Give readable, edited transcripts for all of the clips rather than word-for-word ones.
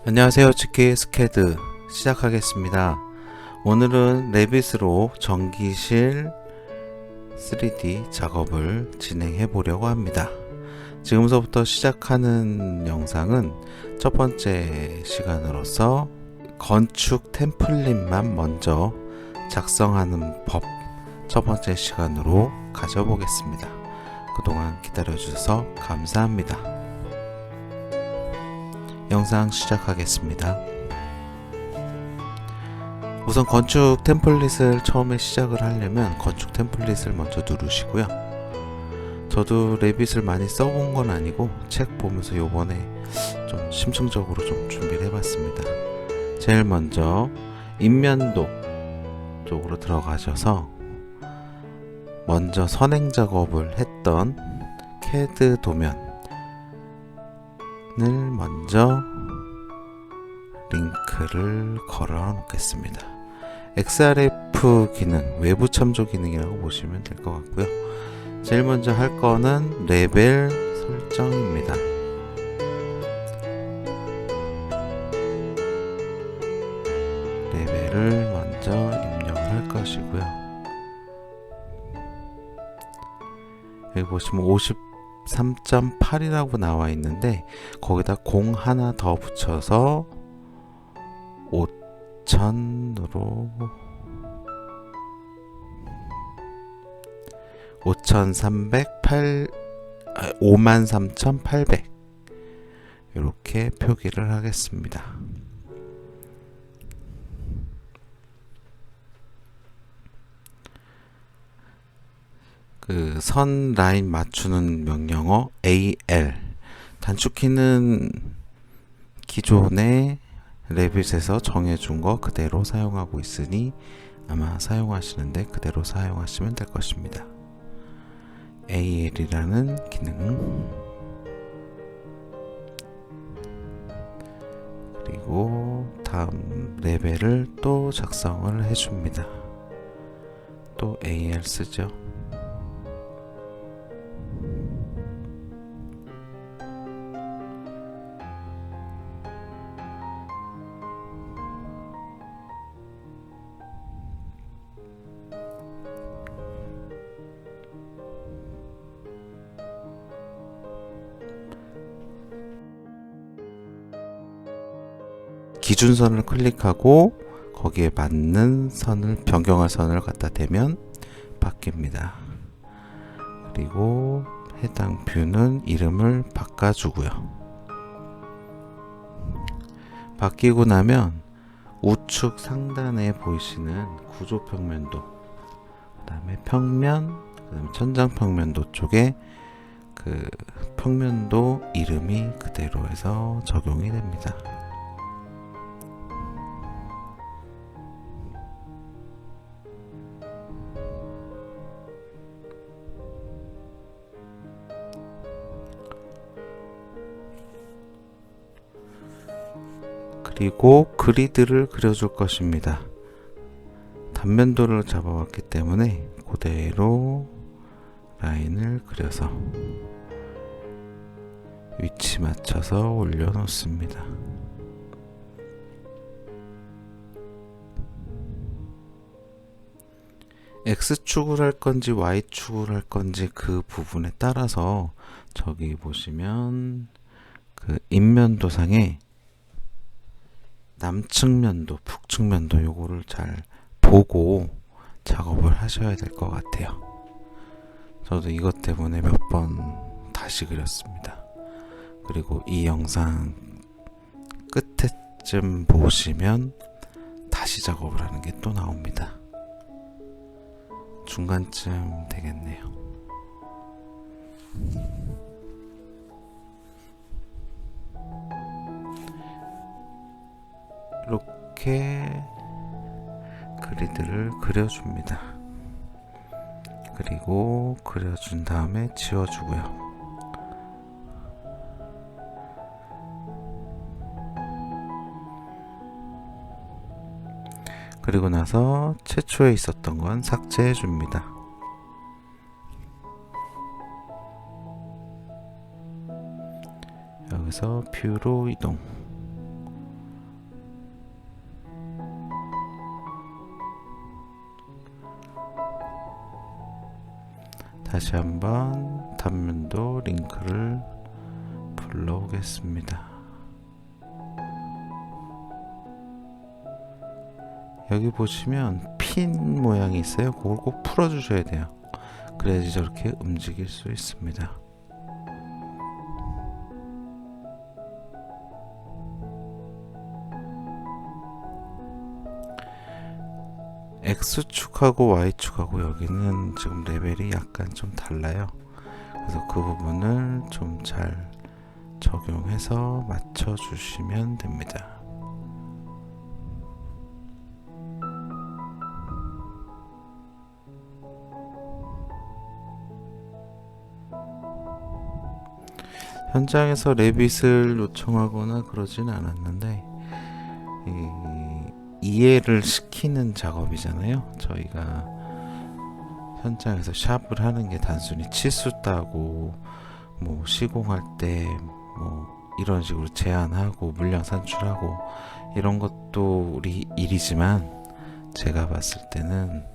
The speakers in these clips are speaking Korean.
안녕하세요. 치키 스캐드 시작하겠습니다. 오늘은 레빗으로 전기실 3D 작업을 진행해 보려고 합니다. 지금서부터 시작하는 영상은 첫 번째 시간으로서 건축 템플릿만 먼저 작성하는 법 첫 번째 시간으로 가져보겠습니다. 그동안 기다려주셔서 감사합니다. 영상 시작하겠습니다. 우선 건축 템플릿을 처음에 시작을 하려면 건축 템플릿을 먼저 누르시고요. 저도 레빗을 많이 써본 건 아니고 책 보면서 요번에 좀 심층적으로 좀 준비를 해봤습니다. 제일 먼저 인면도 쪽으로 들어가셔서 먼저 선행 작업을 했던 CAD 도면을 먼저 링크를 걸어 놓겠습니다. XRF 기능, 외부 참조 기능이라고 보시면 될 것 같고요. 제일 먼저 할 거는 레벨 설정입니다. 레벨을 먼저 입력을 할 것이고요. 여기 보시면 53.8이라고 나와 있는데 거기다 0 하나 더 붙여서 5000으로 53,800 이렇게 표기를 하겠습니다. 그 선 라인 맞추는 명령어 AL 단축키는 기존의 레빗에서 정해준 거 그대로 사용하고 있으니 아마 사용하시는데 그대로 사용하시면 될 것입니다. AL이라는 기능, 그리고 다음 레벨을 또 작성을 해줍니다. 또 AL 쓰죠. 기준선을 클릭하고 거기에 맞는 선을 변경할 선을 갖다 대면 바뀝니다. 그리고 해당 뷰는 이름을 바꿔주고요. 바뀌고 나면 우측 상단에 보이시는 구조 평면도, 그 다음에 평면, 그 다음에 천장 평면도 쪽에 그 평면도 이름이 그대로 해서 적용이 됩니다. 그리고 그리드를 그려줄 것입니다. 단면도를 잡아왔기 때문에 그대로 라인을 그려서 위치 맞춰서 올려놓습니다. X축을 할 건지 Y축을 할 건지 그 부분에 따라서 저기 보시면 그 인면도상에 남측면도, 북측면도 요거를 잘 보고 작업을 하셔야 될 것 같아요. 저도 이것 때문에 몇 번 다시 그렸습니다. 그리고 이 영상 끝에쯤 보시면 다시 작업을 하는 게 또 나옵니다. 중간쯤 되겠네요. 이렇게 그리드를 그려줍니다. 그리고 그려준 다음에 지워주고요. 그리고 나서 최초에 있었던 건 삭제해 줍니다. 여기서 뷰로 이동. 다시 한번 단면도 링크를 불러오겠습니다. 여기 보시면 핀 모양이 있어요. 그걸 꼭 풀어주셔야 돼요. 그래야지 저렇게 움직일 수 있습니다. X축하고 Y축하고 여기는 지금 레벨이 약간 좀 달라요. 그래서 그 부분을 좀 잘 적용해서 맞춰 주시면 됩니다. 현장에서 레빗을 요청하거나 그러진 않았는데 이해를 시키는 작업이잖아요. 저희가 현장에서 샵을 하는 게 단순히 치수 따고 뭐 시공할 때 뭐 이런 식으로 제한하고 물량 산출하고 이런 것도 우리 일이지만, 제가 봤을 때는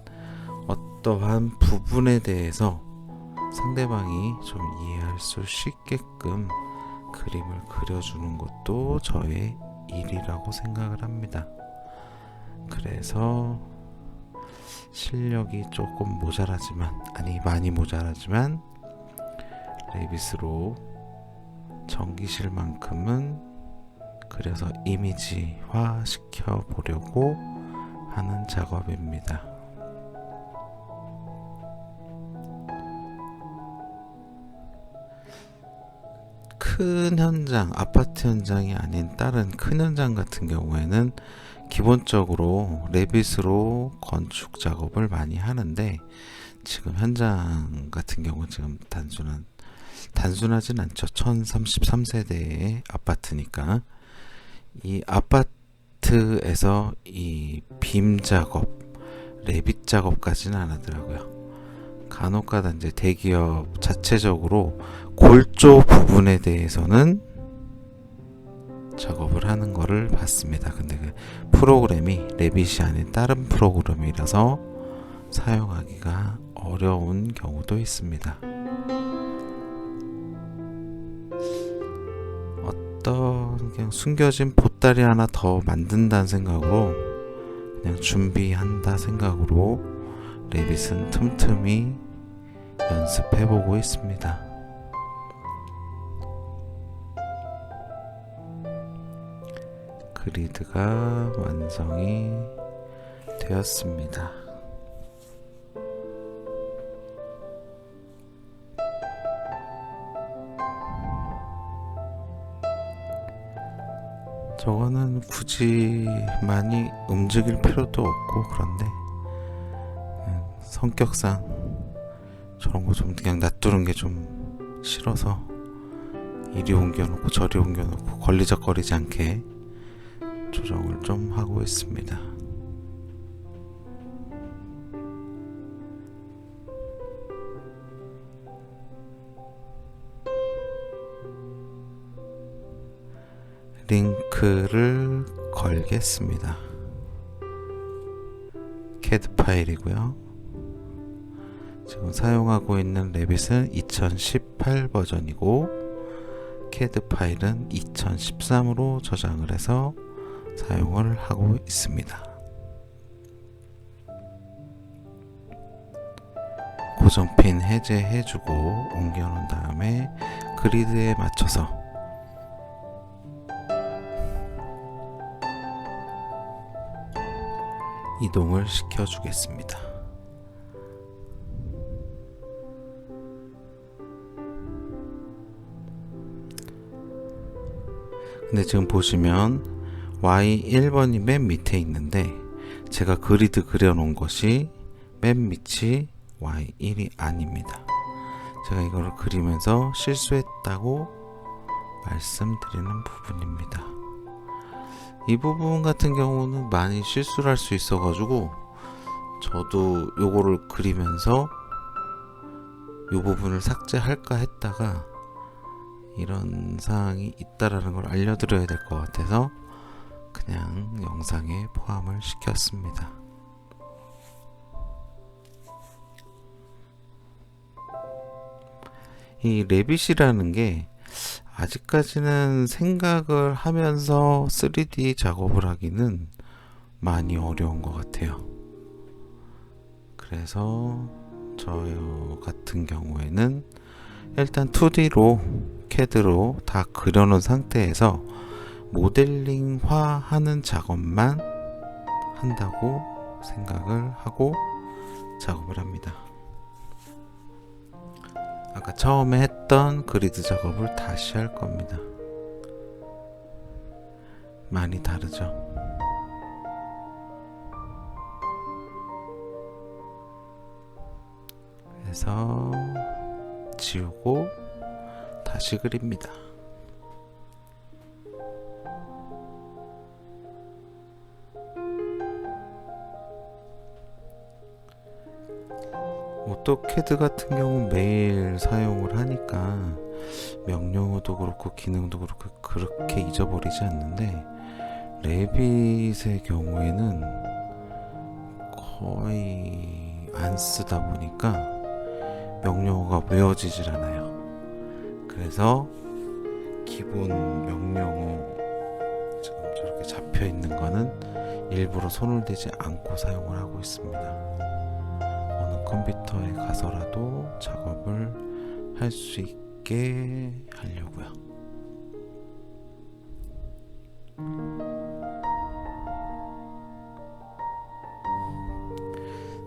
어떠한 부분에 대해서 상대방이 좀 이해할 수 있게끔 그림을 그려주는 것도 저의 일이라고 생각을 합니다. 그래서 실력이 조금 모자라지만, 많이 모자라지만 레빗으로 전기실만큼은 그려서 이미지화 시켜 보려고 하는 작업입니다. 큰 현장, 아파트 현장이 아닌 다른 큰 현장 같은 경우에는 기본적으로 레빗으로 건축 작업을 많이 하는데, 지금 현장 같은 경우는 지금 단순하진 않죠. 1033세대의 아파트니까 이 아파트에서 이 빔 작업, 레빗 작업까지는 안 하더라고요. 간혹가다 이제 대기업 자체적으로 골조 부분에 대해서는 작업을 하는 거를 봤습니다. 근데 그 프로그램이 레빗이 아닌 다른 프로그램이라서 사용하기가 어려운 경우도 있습니다. 어떤 그냥 숨겨진 보따리 하나 더 만든다는 생각으로, 그냥 준비한다 생각으로 레빗은 틈틈이 연습해보고 있습니다. 그리드가 완성이 되었습니다. 저거는 굳이 많이 움직일 필요도 없고, 그런데 성격상 저런 거 좀 그냥 놔두는 게 좀 싫어서 이리 옮겨놓고 저리 옮겨놓고 걸리적거리지 않게 조정을 좀 하고 있습니다. 링크를 걸겠습니다. CAD 파일이고요. 지금 사용하고 있는 레빗은 2018 버전이고 CAD 파일은 2013으로 저장을 해서 사용을 하고 있습니다. 고정핀 해제해주고 옮겨놓은 다음에 그리드에 맞춰서 이동을 시켜주겠습니다. 근데 지금 보시면 Y1번이 맨 밑에 있는데, 제가 그리드 그려놓은 것이 맨 밑이 Y1이 아닙니다. 제가 이거를 그리면서 실수했다고 말씀드리는 부분입니다. 이 부분 같은 경우는 많이 실수를 할 수 있어 가지고 저도 요거를 그리면서 요 부분을 삭제할까 했다가 이런 사항이 있다라는 걸 알려드려야 될 것 같아서 그냥 영상에 포함을 시켰습니다. 이 레빗이라는 게 아직까지는 생각을 하면서 3D 작업을 하기는 많이 어려운 것 같아요. 그래서 저 같은 경우에는 일단 2D로 CAD로 다 그려놓은 상태에서 모델링화 하는 작업만 한다고 생각을 하고 작업을 합니다. 아까 처음에 했던 그리드 작업을 다시 할 겁니다. 많이 다르죠. 그래서 지우고 다시 그립니다. 오토캐드 같은 경우 매일 사용을 하니까 명령어도 그렇고 기능도 그렇고 그렇게 잊어버리지 않는데, 레빗의 경우에는 거의 안 쓰다 보니까 명령어가 외워지질 않아요. 그래서 기본 명령어 지금 저렇게 잡혀 있는 거는 일부러 손을 대지 않고 사용을 하고 있습니다. 컴퓨터에 가서라도 작업을 할 수 있게 하려고요.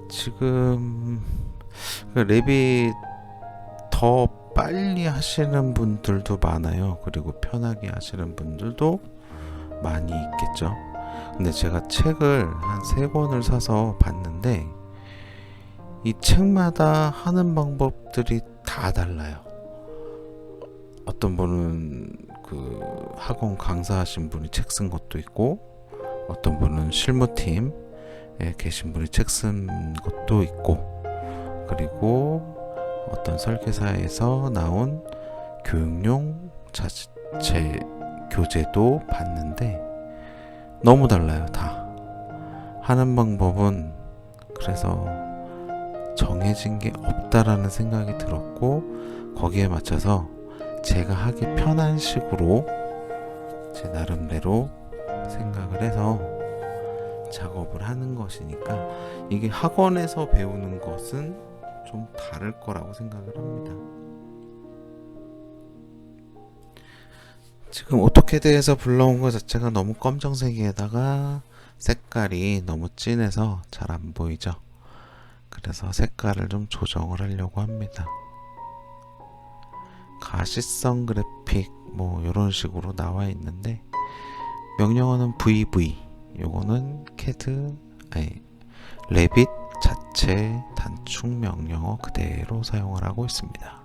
지금 레빗 더 빨리 하시는 분들도 많아요. 그리고 편하게 하시는 분들도 많이 있겠죠. 근데 제가 책을 한 3권을 사서 봤는데 이 책마다 하는 방법들이 다 달라요. 어떤 분은 그 학원 강사하신 분이 책 쓴 것도 있고, 어떤 분은 실무팀에 계신 분이 책 쓴 것도 있고, 그리고 어떤 설계사에서 나온 교육용 자체 교재도 봤는데 너무 달라요. 다 하는 방법은 그래서 정해진 게 없다라는 생각이 들었고, 거기에 맞춰서 제가 하기 편한 식으로 제 나름대로 생각을 해서 작업을 하는 것이니까, 이게 학원에서 배우는 것은 좀 다를 거라고 생각을 합니다. 지금 오토캐드에서 불러온 것 자체가 너무 검정색에다가 색깔이 너무 진해서 잘 안 보이죠. 그래서 색깔을 좀 조정을 하려고 합니다. 가시성 그래픽 뭐 이런 식으로 나와 있는데, 명령어는 VV, 요거는 레빗 자체 단축 명령어 그대로 사용을 하고 있습니다.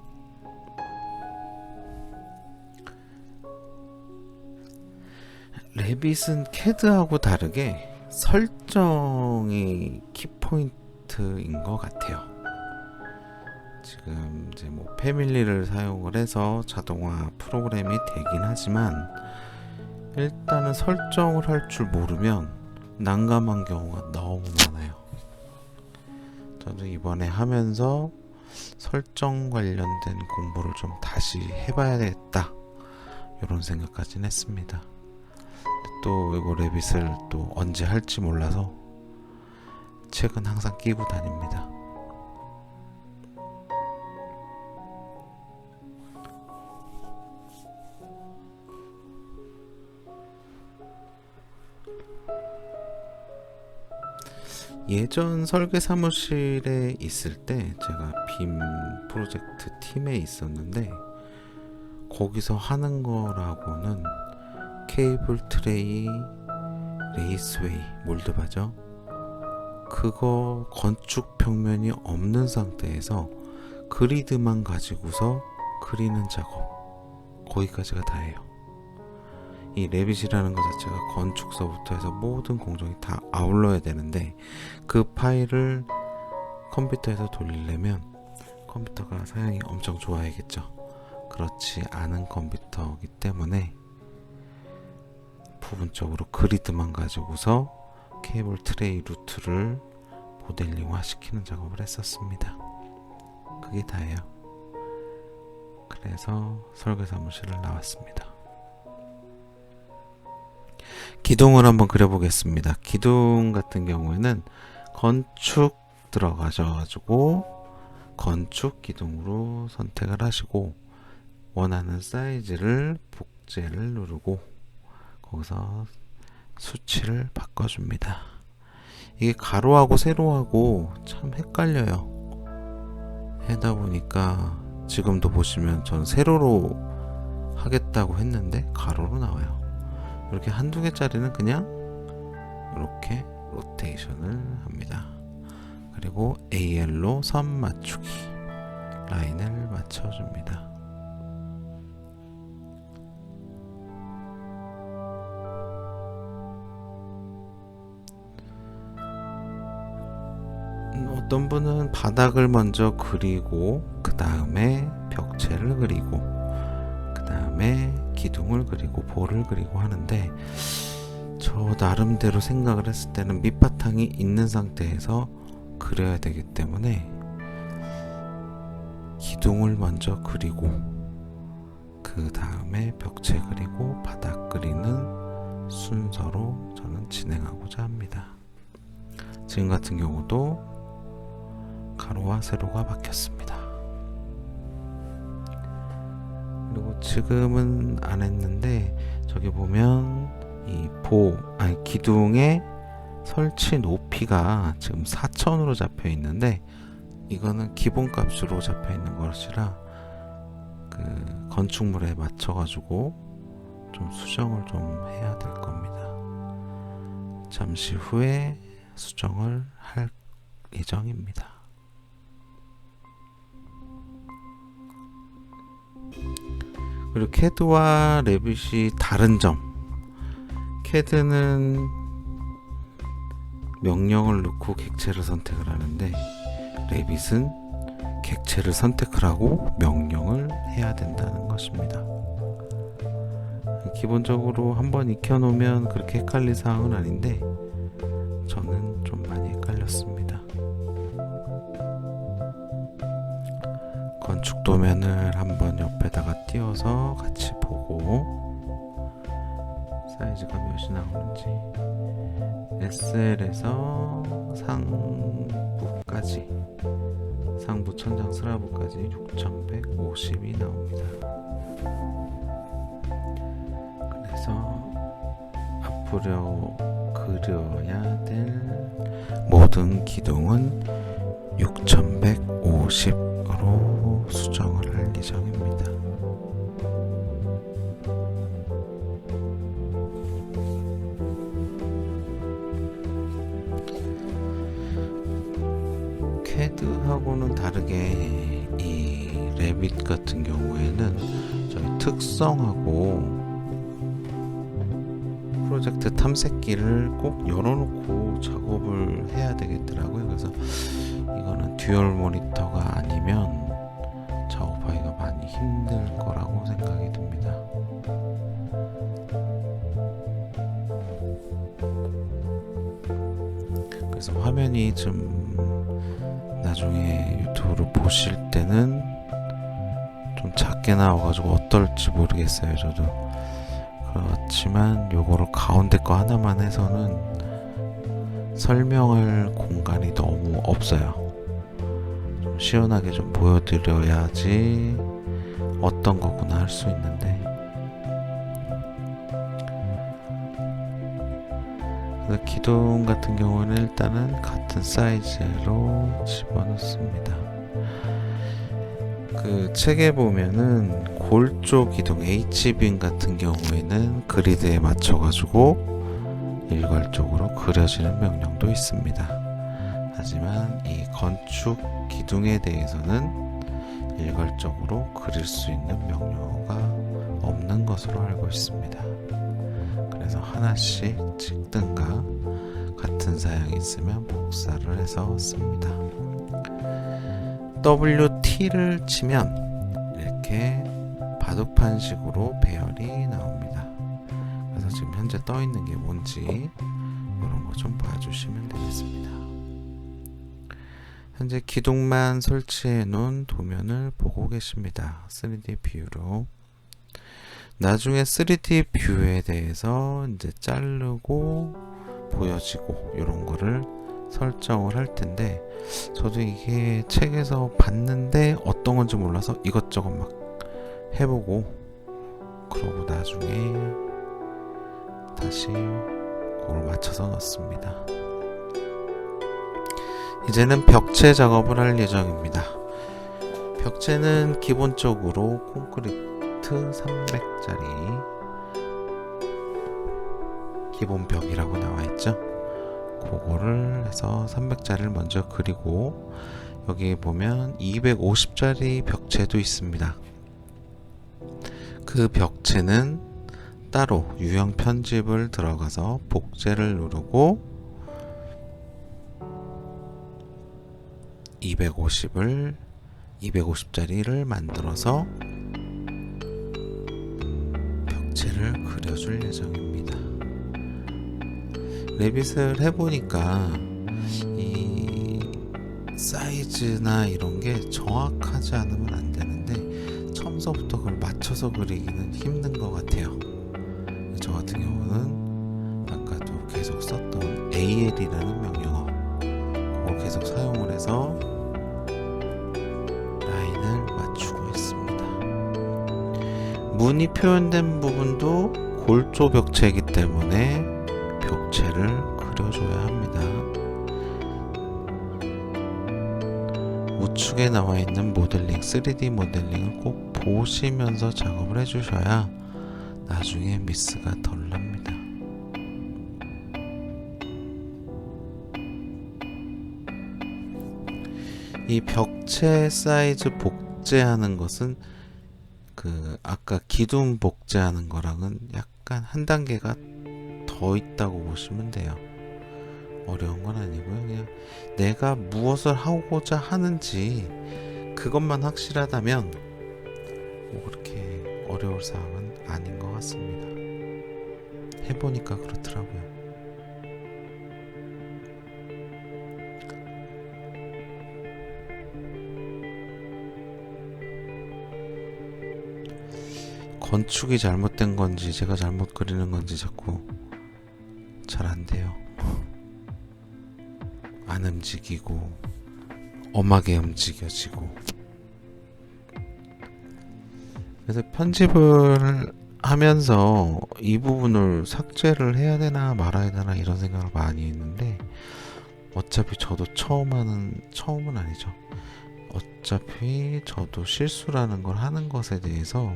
레빗은 CAD하고 다르게 설정이 키포인트인 것 같아요. 지금 이제 뭐 패밀리를 사용을 해서 자동화 프로그램이 되긴 하지만, 일단은 설정을 할 줄 모르면 난감한 경우가 너무 많아요. 저도 이번에 하면서 설정 관련된 공부를 좀 다시 해봐야 되겠다, 이런 생각까지는 했습니다. 또 이거 레빗을 또 언제 할지 몰라서 책은 항상 끼고 다닙니다. 예전 설계 사무실에 있을 때 제가 빔 프로젝트 팀에 있었는데, 거기서 하는 거라고는 케이블 트레이, 레이스웨이, 몰드바죠. 그거 건축 평면이 없는 상태에서 그리드만 가지고서 그리는 작업, 거기까지가 다예요. 이 레빗이라는 것 자체가 건축서부터 해서 모든 공정이 다 아울러야 되는데, 그 파일을 컴퓨터에서 돌리려면 컴퓨터가 사양이 엄청 좋아야겠죠. 그렇지 않은 컴퓨터이기 때문에 부분적으로 그리드만 가지고서 케이블 트레이 루트를 모델링화 시키는 작업을 했었습니다. 그게 다예요. 그래서 설계 사무실을 나왔습니다. 기둥을 한번 그려보겠습니다. 기둥 같은 경우에는 건축 들어가셔가지고 건축 기둥으로 선택을 하시고 원하는 사이즈를 복제를 누르고 거기서 수치를 바꿔줍니다. 이게 가로하고 세로하고 참 헷갈려요. 하다 보니까 지금도 보시면 전 세로로 하겠다고 했는데 가로로 나와요. 이렇게 한두 개짜리는 그냥 이렇게 로테이션을 합니다. 그리고 AL로 선 맞추기 라인을 맞춰줍니다. 어떤 분은 바닥을 먼저 그리고 그 다음에 벽체를 그리고 그 다음에 기둥을 그리고 볼을 그리고 하는데 저 나름대로 생각을 했을 때는 밑바탕이 있는 상태에서 그려야 되기 때문에 기둥을 먼저 그리고 그 다음에 벽체 그리고 바닥 그리는 순서로 저는 진행하고자 합니다. 지금 같은 경우도 가로와 세로가 바뀌었습니다. 그리고 지금은 안 했는데 저기 보면 이 기둥의 설치 높이가 지금 4,000으로 잡혀 있는데 이거는 기본값으로 잡혀 있는 것이라 그 건축물에 맞춰 가지고 좀 수정을 좀 해야 될 겁니다. 잠시 후에 수정을 할 예정입니다. 그리고 캐드와 레빗이 다른 점, 캐드는 명령을 넣고 객체를 선택을 하는데 레빗은 객체를 선택을 하고 명령을 해야 된다는 것입니다. 기본적으로 한번 익혀놓으면 그렇게 헷갈릴 사항은 아닌데 저는 좀 많이 헷갈렸습니다. 건축 도면을 한번 옆에다가 띄워서 같이 보고 사이즈가 몇이 나오는지 SL에서 상부까지 상부 천장 슬라브까지 6150이 나옵니다. 그래서 앞으로 그려야 될 모든 기둥은 6150으로 수정을 할 예정입니다. 캐드하고는 다르게 이 레빗 같은 경우에는 저희 특성하고 프로젝트 탐색기를 꼭 열어놓고 작업을 해야 되겠더라고요. 그래서 이거는 듀얼 모니터가 아니면 작업하기가 많이 힘들 거라고 생각이 듭니다. 그래서 화면이 좀 나중에 유튜브를 보실 때는 좀 작게 나와가지고 어떨지 모르겠어요. 저도 그렇지만 요거를 가운데 거 하나만 해서는 설명할 공간이 너무 없어요. 좀 시원하게 좀 보여드려야지 어떤 거구나 할 수 있는데 기둥 같은 경우는 일단은 같은 사이즈로 집어넣습니다. 그 책에 보면은 골조 기둥 H빔 같은 경우에는 그리드에 맞춰가지고 일괄적으로 그려지는 명령도 있습니다. 하지만 이 건축 기둥에 대해서는 일괄적으로 그릴 수 있는 명령어가 없는 것으로 알고 있습니다. 그래서 하나씩 찍든가 같은 사양이 있으면 복사를 해서 씁니다. WT를 치면 이렇게 바둑판식으로 배열이 나옵니다. 그래서 지금 현재 떠 있는 게 뭔지 이런 거 좀 봐주시면 되겠습니다. 현재 기둥만 설치해 놓은 도면을 보고 계십니다. 3D 뷰로. 나중에 3D 뷰에 대해서 이제 자르고 보여지고 이런 거를 설정을 할 텐데, 저도 이게 책에서 봤는데 어떤 건지 몰라서 이것저것 막 해보고, 그러고 나중에 다시 그걸 맞춰서 넣습니다. 이제는 벽체 작업을 할 예정입니다. 벽체는 기본적으로 콘크리트 300짜리 기본 벽이라고 나와 있죠. 그거를 해서 300짜리를 먼저 그리고, 여기 보면 250짜리 벽체도 있습니다. 그 벽체는 따로 유형 편집을 들어가서 복제를 누르고 250짜리를 만들어서 벽체를 그려줄 예정입니다. 레빗을 해보니까 이 사이즈나 이런 게 정확하지 않으면 안 되는데, 처음서부터 그걸 맞춰서 그리기는 힘든 것 같아요. 저 같은 경우는 아까도 계속 썼던 AL이라는 명령어, 그걸 계속 사용을 해서 라인을 맞추고 있습니다. 문이 표현된 부분도 골조 벽체이기 때문에 벽체를 그려줘야 합니다. 우측에 나와 있는 모델링, 3D 모델링을 꼭 보시면서 작업을 해주셔야 나중에 미스가 덜 납니다. 이 벽체 사이즈 복제하는 것은 아까 기둥 복제하는 거랑은 약간 한 단계가 더 있다고 보시면 돼요. 어려운 건 아니고요. 그냥 내가 무엇을 하고자 하는지 그것만 확실하다면 뭐 그렇게 어려울 사항은 아닌 것 같습니다. 해보니까 그렇더라고요. 건축이 잘못된 건지 제가 잘못 그리는 건지 자꾸 잘 안 돼요. 안 움직이고 엄하게 움직여지고. 그래서 편집을 하면서 이 부분을 삭제를 해야 되나 말아야 되나 이런 생각을 많이 했는데, 어차피 저도 처음은 아니죠. 어차피 저도 실수라는 걸 하는 것에 대해서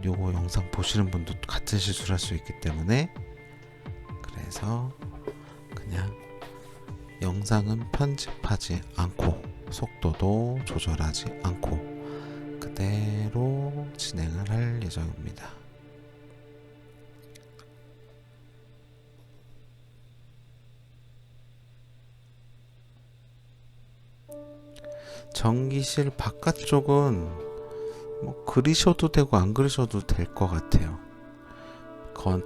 요거 영상 보시는 분도 같은 실수를 할 수 있기 때문에, 그래서 그냥 영상은 편집하지 않고 속도도 조절하지 않고 그대로 진행을 할 예정입니다. 전기실 바깥쪽은 뭐 그리셔도 되고 안 그리셔도 될 것 같아요.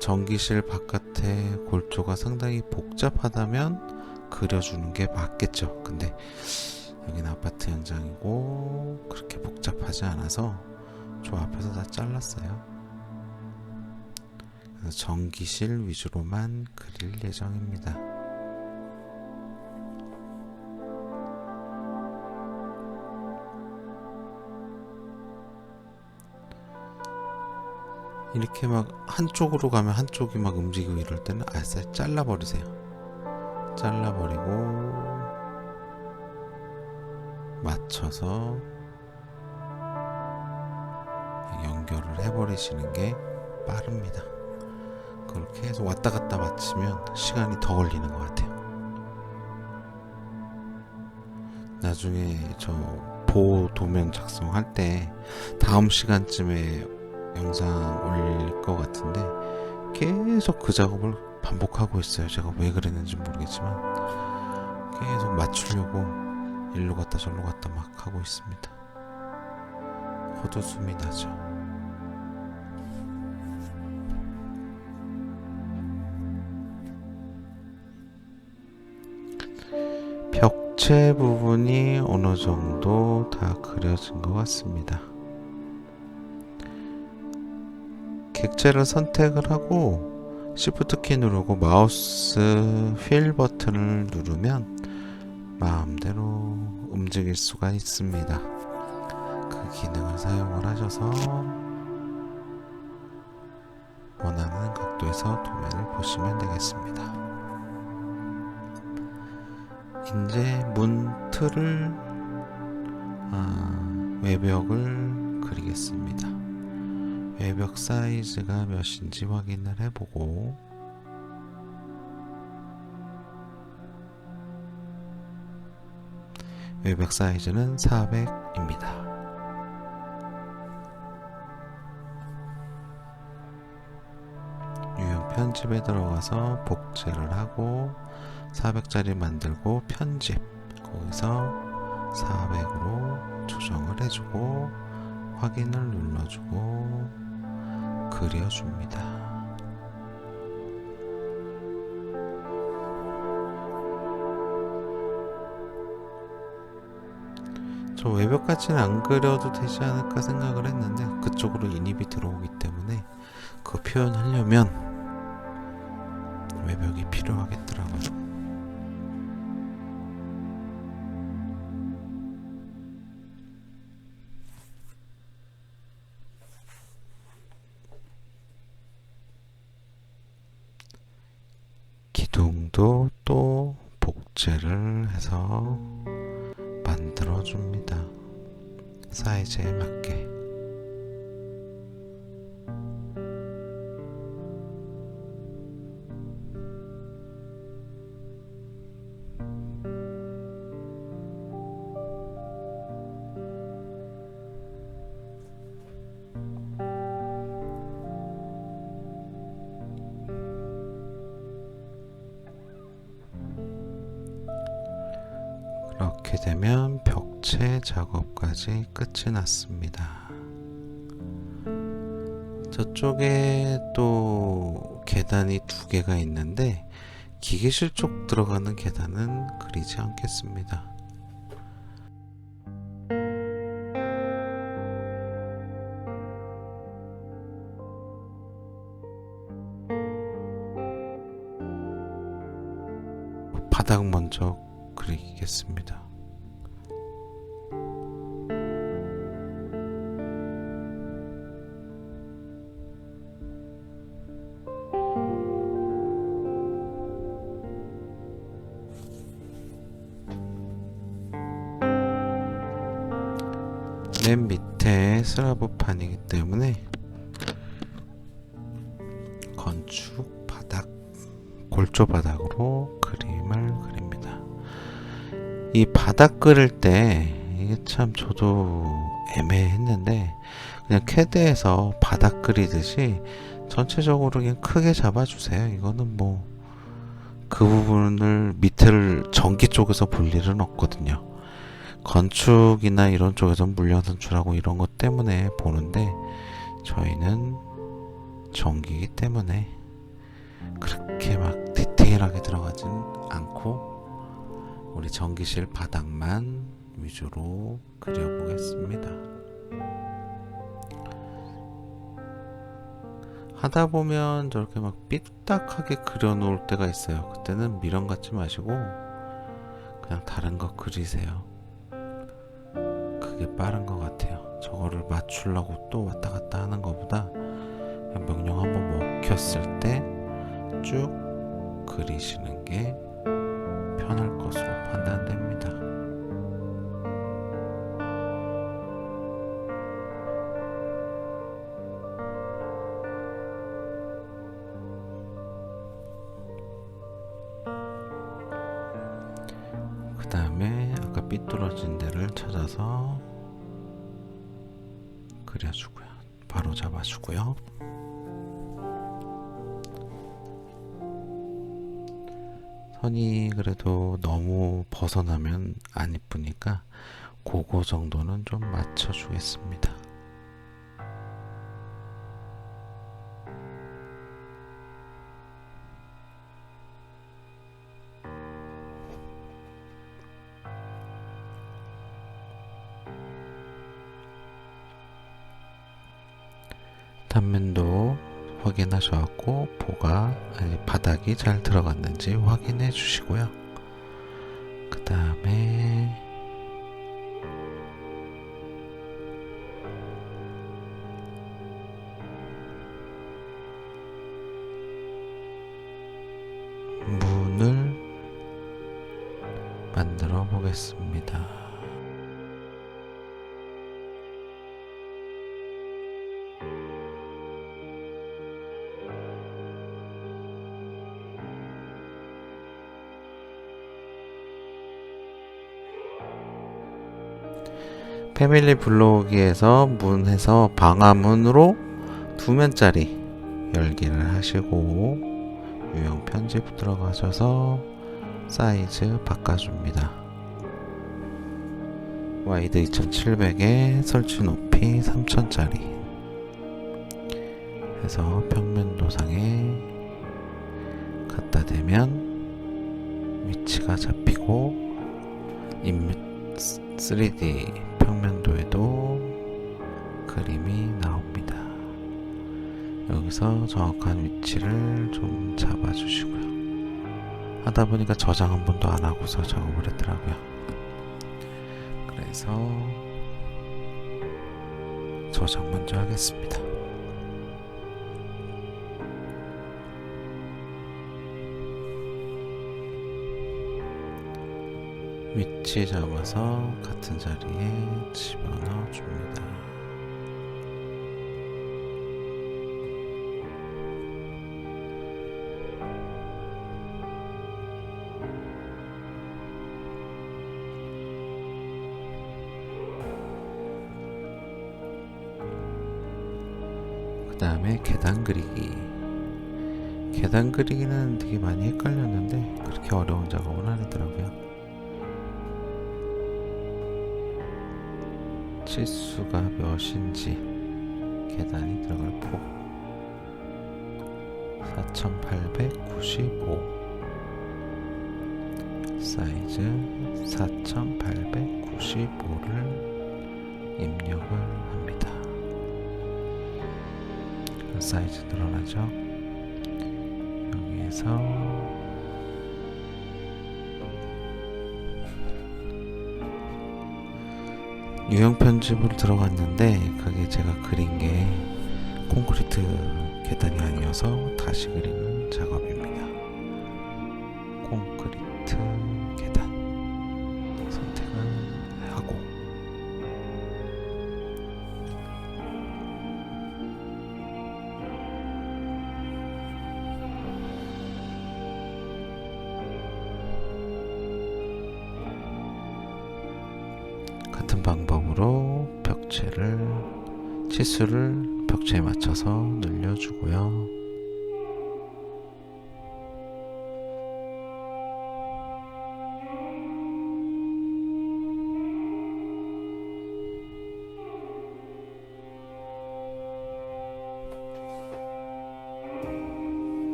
전기실 바깥에 골조가 상당히 복잡하다면 그려주는 게 맞겠죠. 근데 여기는 아파트 현장이고 그렇게 복잡하지 않아서 저 앞에서 다 잘랐어요. 그래서 전기실 위주로만 그릴 예정입니다. 이렇게 막 한쪽으로 가면 한쪽이 막 움직이고 이럴 때는 아싸 잘라버리세요. 잘라버리고 맞춰서 연결을 해버리시는 게 빠릅니다. 그렇게 계속 왔다 갔다 맞추면 시간이 더 걸리는 것 같아요. 나중에 저 도면 작성할 때 다음 시간쯤에 영상 올릴 것 같은데 계속 그 작업을 반복하고 있어요. 제가 왜 그랬는지 모르겠지만 계속 맞추려고 일로 갔다 저로 갔다 막 하고 있습니다. 헛웃음이 나죠. 객체 부분이 어느 정도 다 그려진 것 같습니다. 객체를 선택을 하고 Shift 키 누르고 마우스 휠 버튼을 누르면 마음대로 움직일 수가 있습니다. 그 기능을 사용을 하셔서 원하는 각도에서 도면을 보시면 되겠습니다. 이제 문틀을 외벽을 그리겠습니다. 외벽 사이즈가 몇인지 확인을 해보고 외벽 사이즈는 400입니다. 유형 편집에 들어가서 복제를 하고 400짜리 만들고 편집, 거기서 400으로 조정을 해주고 확인을 눌러주고 그려줍니다. 저 외벽까지는 안 그려도 되지 않을까 생각을 했는데 그쪽으로 인입이 들어오기 때문에 그 표현하려면 외벽이 필요하겠더라고요. 기둥도 또 복제를 해서 만들어줍니다. 사이즈에 맞게. 그렇게 되면 벽체 작업까지 끝이 났습니다. 저쪽에 또 계단이 두 개가 있는데 기계실 쪽 들어가는 계단은 그리지 않겠습니다. 바닥 먼저 그리겠습니다. 맨 밑에 슬라브판이기 때문에 건축 바닥, 골조 바닥으로 그림을 그립니다. 이 바닥 그릴 때 이게 참 저도 애매했는데 그냥 캐드에서 바닥 그리듯이 전체적으로 그냥 크게 잡아주세요. 이거는 뭐 그 부분을 밑을 전기 쪽에서 볼 일은 없거든요. 건축이나 이런 쪽에서는 물량 산출하고 이런 것 때문에 보는데 저희는 전기이기 때문에 그렇게 막 디테일하게 들어가진 않고 우리 전기실 바닥만 위주로 그려보겠습니다. 하다 보면 저렇게 막 삐딱하게 그려 놓을 때가 있어요. 그때는 미련 갖지 마시고 그냥 다른 거 그리세요. 그게 빠른 것 같아요. 저거를 맞추려고 또 왔다 갔다 하는 것보다 그냥 명령 한번 먹혔을 때 쭉 그리시는 게 편할 것으로 판단됩니다. 그 다음에 아까 삐뚤어진 데를 찾아서 그려주고요. 바로 잡아주고요. 선이 그래도 너무 벗어나면 안 이쁘니까 그거 정도는 좀 맞춰주겠습니다. 단면도 확인하셔갖고 바닥이 잘 들어갔는지 확인해 주시고요. 그 다음에 문을 만들어 보겠습니다. 패밀리 블록에서 문해서 방화문으로 2면짜리 열기를 하시고 유형 편집 들어가셔서 사이즈 바꿔줍니다. 와이드 2700에 설치 높이 3000짜리 해서 평면 도상에 갖다 대면 위치가 잡히고 3D 평면도에도 그림이 나옵니다. 여기서 정확한 위치를 좀 잡아주시고요. 하다 보니까 저장 한 번도 안 하고서 작업을 했더라고요. 그래서 저장 먼저 하겠습니다. 위치 잡아서 같은 자리에 집어넣어 줍니다. 그 다음에 계단 그리기. 계단 그리기는 되게 많이 헷갈렸는데 그렇게 어려운 작업은 아니더라고요. 치수가 몇인지 계단이 들어갈 폭 4895 사이즈 4895를 입력을 합니다. 사이즈 늘어나죠. 여기에서 유형 편집을 들어갔는데 그게 제가 그린 게 콘크리트 계단이 아니어서 다시 그리는 작업입니다. 콘크리트 계단 선택을 하고 같은 방법으로 치수를 벽체에 맞춰서 늘려주고요.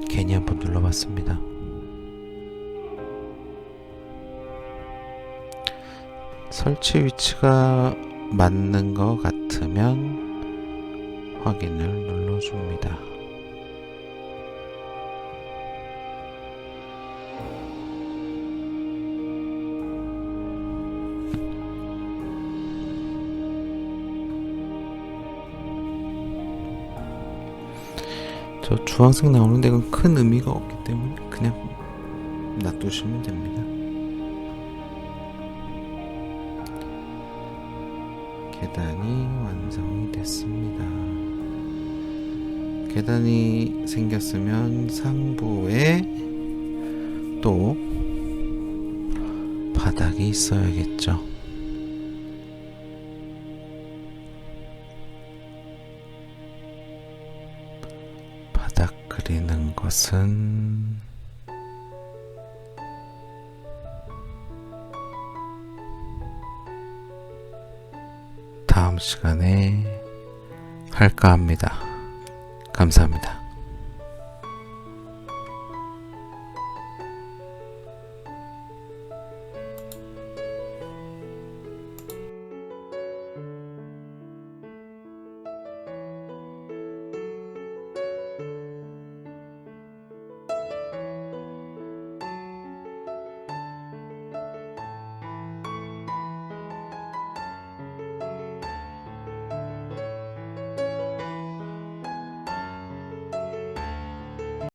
괜히 한번 눌러봤습니다. 설치 위치가 맞는 것 같으면 확인을 눌러줍니다. 저 주황색 나오는데 그건 큰 의미가 없기 때문에 그냥 놔두시면 됩니다. 계단이 완성이 됐습니다. 계단이 생겼으면 상부에 또 바닥이 있어야겠죠. 바닥 그리는 것은 다음 시간에 할까 합니다. 감사합니다.